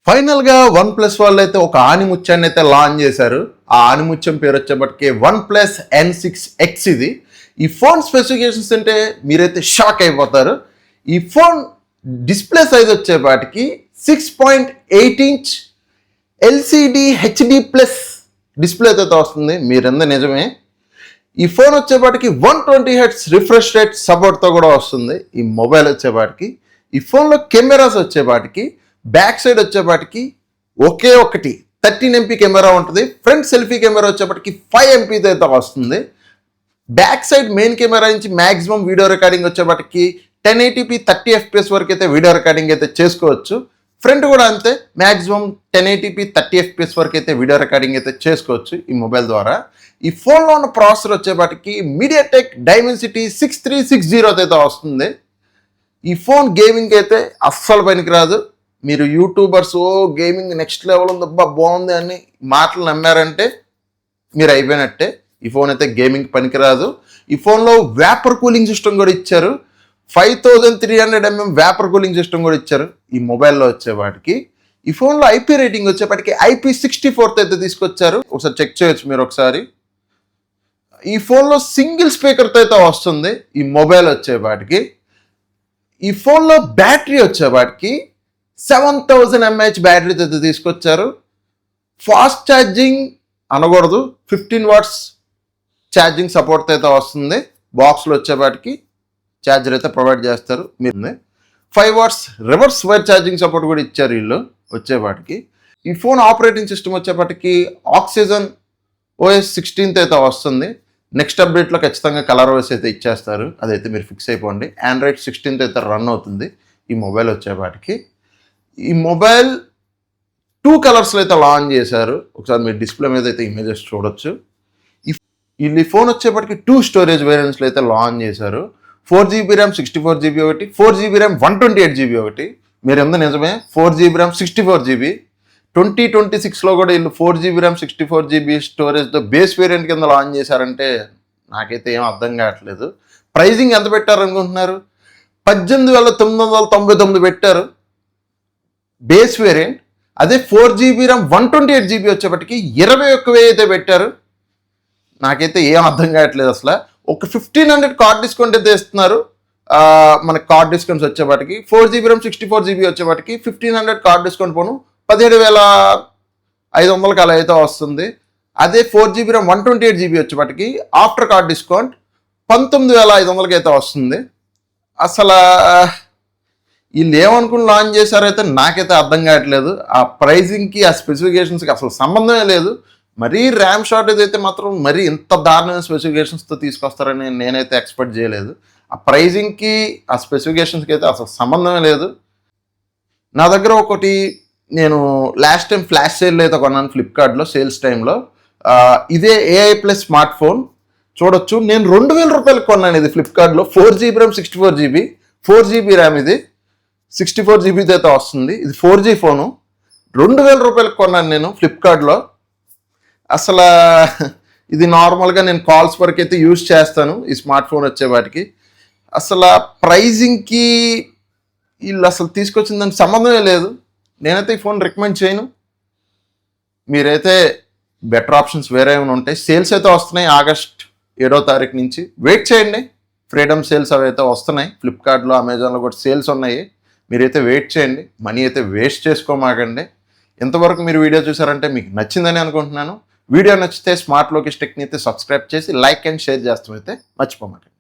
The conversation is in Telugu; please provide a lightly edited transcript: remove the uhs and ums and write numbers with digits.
ఫైనల్గా వన్ ప్లస్ వాళ్ళు అయితే ఒక ఆనిముత్యాన్ని అయితే లాంచ్ చేశారు. ఆ ఆనిముత్యం పేరు వచ్చేప్పటికి OnePlus N6X. ఇది ఈ ఫోన్ స్పెసిఫికేషన్స్ అంటే మీరైతే షాక్ అయిపోతారు. ఈ ఫోన్ డిస్ప్లే సైజ్ వచ్చేపాటికి 6.8 ఇంచ్ LCD HD+ డిస్ప్లే అయితే వస్తుంది. మీరందరూ నిజమే. ఈ ఫోన్ వచ్చేపాటికి 120 Hz రిఫ్రెష్ రేట్ సపోర్ట్తో కూడా వస్తుంది. ఈ మొబైల్ వచ్చేపాటికి ఈ ఫోన్లో కెమెరాస్ వచ్చేపాటికి బ్యాక్ సైడ్ వచ్చేపాటికి ఒకే ఒకటి 13 MP కెమెరా ఉంటుంది. ఫ్రంట్ సెల్ఫీ కెమెరా వచ్చేప్పటికి 5 MP అయితే వస్తుంది. బ్యాక్ సైడ్ మెయిన్ కెమెరా నుంచి మ్యాక్సిమం వీడియో రికార్డింగ్ వచ్చేప్పటికి 1080p 30 FPS వరకు అయితే వీడియో రికార్డింగ్ అయితే చేసుకోవచ్చు. ఫ్రంట్ కూడా అంతే, మ్యాక్సిమం 1080p 30 FPS వరకు అయితే వీడియో రికార్డింగ్ అయితే చేసుకోవచ్చు ఈ మొబైల్ ద్వారా. ఈ ఫోన్లో ఉన్న ప్రాసెసర్ వచ్చేప్పటికి MediaTek Dimensity 6360 అయితే వస్తుంది. ఈ ఫోన్ గేమింగ్ అయితే అస్సలు పనికిరాదు. మీరు యూట్యూబర్స్ గేమింగ్ నెక్స్ట్ లెవెల్ ఉంది అబ్బా బాగుంది అని మాటలు నమ్మారంటే మీరు అయిపోయినట్టే. ఈ ఫోన్ అయితే గేమింగ్ పనికిరాదు. ఈ ఫోన్లో వేపర్ కూలింగ్ సిస్టమ్ కూడా ఇచ్చారు. 5300 వేపర్ కూలింగ్ సిస్టమ్ కూడా ఇచ్చారు ఈ మొబైల్లో వచ్చేవాటికి. ఈ ఫోన్లో IP రేటింగ్ వచ్చేప్పటికి IP64 అయితే తీసుకొచ్చారు. ఒకసారి చెక్ చేయొచ్చు మీరు ఒకసారి. ఈ ఫోన్లో సింగిల్ స్పీకర్తో అయితే వస్తుంది ఈ మొబైల్ వచ్చేపాటికి. ఈ ఫోన్లో బ్యాటరీ వచ్చేపాటికి 7000 mAh బ్యాటరీ అయితే తీసుకొచ్చారు. ఫాస్ట్ ఛార్జింగ్ అనకూడదు, 15 watts ఛార్జింగ్ సపోర్ట్ అయితే వస్తుంది. బాక్స్లో వచ్చేపాటికి ఛార్జర్ అయితే ప్రొవైడ్ చేస్తారు. మీరు 5 watts reverse wire charging support కూడా ఇచ్చారు వీళ్ళు వచ్చేపాటికి. ఈ ఫోన్ ఆపరేటింగ్ సిస్టమ్ వచ్చేపాటికి Oxygen OS 16 అయితే వస్తుంది. నెక్స్ట్ అప్డేట్లో ఖచ్చితంగా ColorOS అయితే ఇచ్చేస్తారు, అదైతే మీరు ఫిక్స్ అయిపోండి. Android 16 అయితే రన్ అవుతుంది ఈ మొబైల్ వచ్చేపాటికి. ఈ మొబైల్ 2 కలర్స్లో అయితే లాంచ్ చేశారు. ఒకసారి మీరు డిస్ప్లే మీద అయితే ఇమేజెస్ చూడొచ్చు. ఈ ఫోన్ వచ్చేప్పటికి 2 స్టోరేజ్ వేరియంట్స్లో అయితే లాంచ్ చేశారు. 4GB RAM 64GB ఒకటి, 4GB RAM 128GB ఒకటి. మీరు ఎంత నిజమే, 4GB RAM 64GB. 2026లో కూడా వీళ్ళు 4GB RAM 64GB స్టోరేజ్తో బేస్ వేరియంట్ కింద లాంచ్ చేశారంటే నాకైతే ఏం అర్థం కావట్లేదు. ప్రైజింగ్ ఎంత పెట్టారనుకుంటున్నారు? 18,999 పెట్టారు బేస్ వేరియంట్. అదే 4GB RAM 128GB వచ్చేప్పటికి 21,000 అయితే పెట్టారు. నాకైతే ఏం అర్థం కావట్లేదు అసలు. ఒక 1500 కార్డ్ డిస్కౌంట్ అయితే ఇస్తున్నారు మనకి. కార్డ్ డిస్కౌంట్స్ వచ్చేపాటికి 4GB RAM 64GB వచ్చేపాటికి 1500 కార్డ్ డిస్కౌంట్ పోను 17,500 అలా అయితే వస్తుంది. అదే 4GB RAM 128GB వచ్చేపాటికి ఆఫ్టర్ కార్డ్ డిస్కౌంట్ 19,500 అయితే వస్తుంది. అసలు వీళ్ళు ఏమనుకుని లాంచ్ చేశారైతే నాకైతే అర్థం కావట్లేదు. ఆ ప్రైజింగ్కి ఆ స్పెసిఫికేషన్స్కి అసలు సంబంధమే లేదు. మరీ ర్యామ్ షార్టేజ్ అయితే మాత్రం మరీ ఇంత దారుణమైన స్పెసిఫికేషన్స్తో తీసుకొస్తారని నేనైతే ఎక్స్పెక్ట్ చేయలేదు. ఆ ప్రైజింగ్కి ఆ స్పెసిఫికేషన్స్కి అయితే అసలు సంబంధమే లేదు. నా దగ్గర ఒకటి నేను లాస్ట్ టైం ఫ్లాష్ సేల్లో అయితే కొన్నాను ఫ్లిప్కార్ట్లో సేల్స్ టైంలో. ఇదే AI+ స్మార్ట్ ఫోన్ చూడొచ్చు. నేను 2,000 రూపాయలకు కొన్నాను ఇది ఫ్లిప్కార్ట్లో. 4GB RAM 64GB, 4GB RAM ఇది 64GB అయితే వస్తుంది. ఇది 4G ఫోను. 2,000 రూపాయలకు కొన్నాను నేను ఫ్లిప్కార్ట్లో. అసలు ఇది నార్మల్గా నేను కాల్స్ వరకు అయితే యూజ్ చేస్తాను ఈ స్మార్ట్ ఫోన్ వచ్చేవాటికి. అసలు ప్రైజింగ్కి వీళ్ళు అసలు తీసుకొచ్చిన దానికి సంబంధమే లేదు. నేనైతే ఈ ఫోన్ రికమెండ్ చేయను. మీరైతే బెటర్ ఆప్షన్స్ వేరే ఏమైనా ఉంటాయి. సేల్స్ అయితే వస్తున్నాయి ఆగస్ట్ 7వ తారీఖు నుంచి. వెయిట్ చేయండి, ఫ్రీడమ్ సేల్స్ అవి అయితే వస్తున్నాయి. ఫ్లిప్కార్ట్లో, అమెజాన్లో కూడా సేల్స్ ఉన్నాయి. మీరైతే వెయిట్ చేయండి, మనీ అయితే వేస్ట్ చేసుకోమాకండి. ఇంతవరకు మీరు వీడియో చూసారంటే మీకు నచ్చిందని అనుకుంటున్నాను. వీడియో నచ్చితే స్మార్ట్ లోకేష్ టెక్ని అయితే సబ్స్క్రైబ్ చేసి లైక్ అండ్ షేర్ చేస్తామైతే మర్చిపోమాకండి.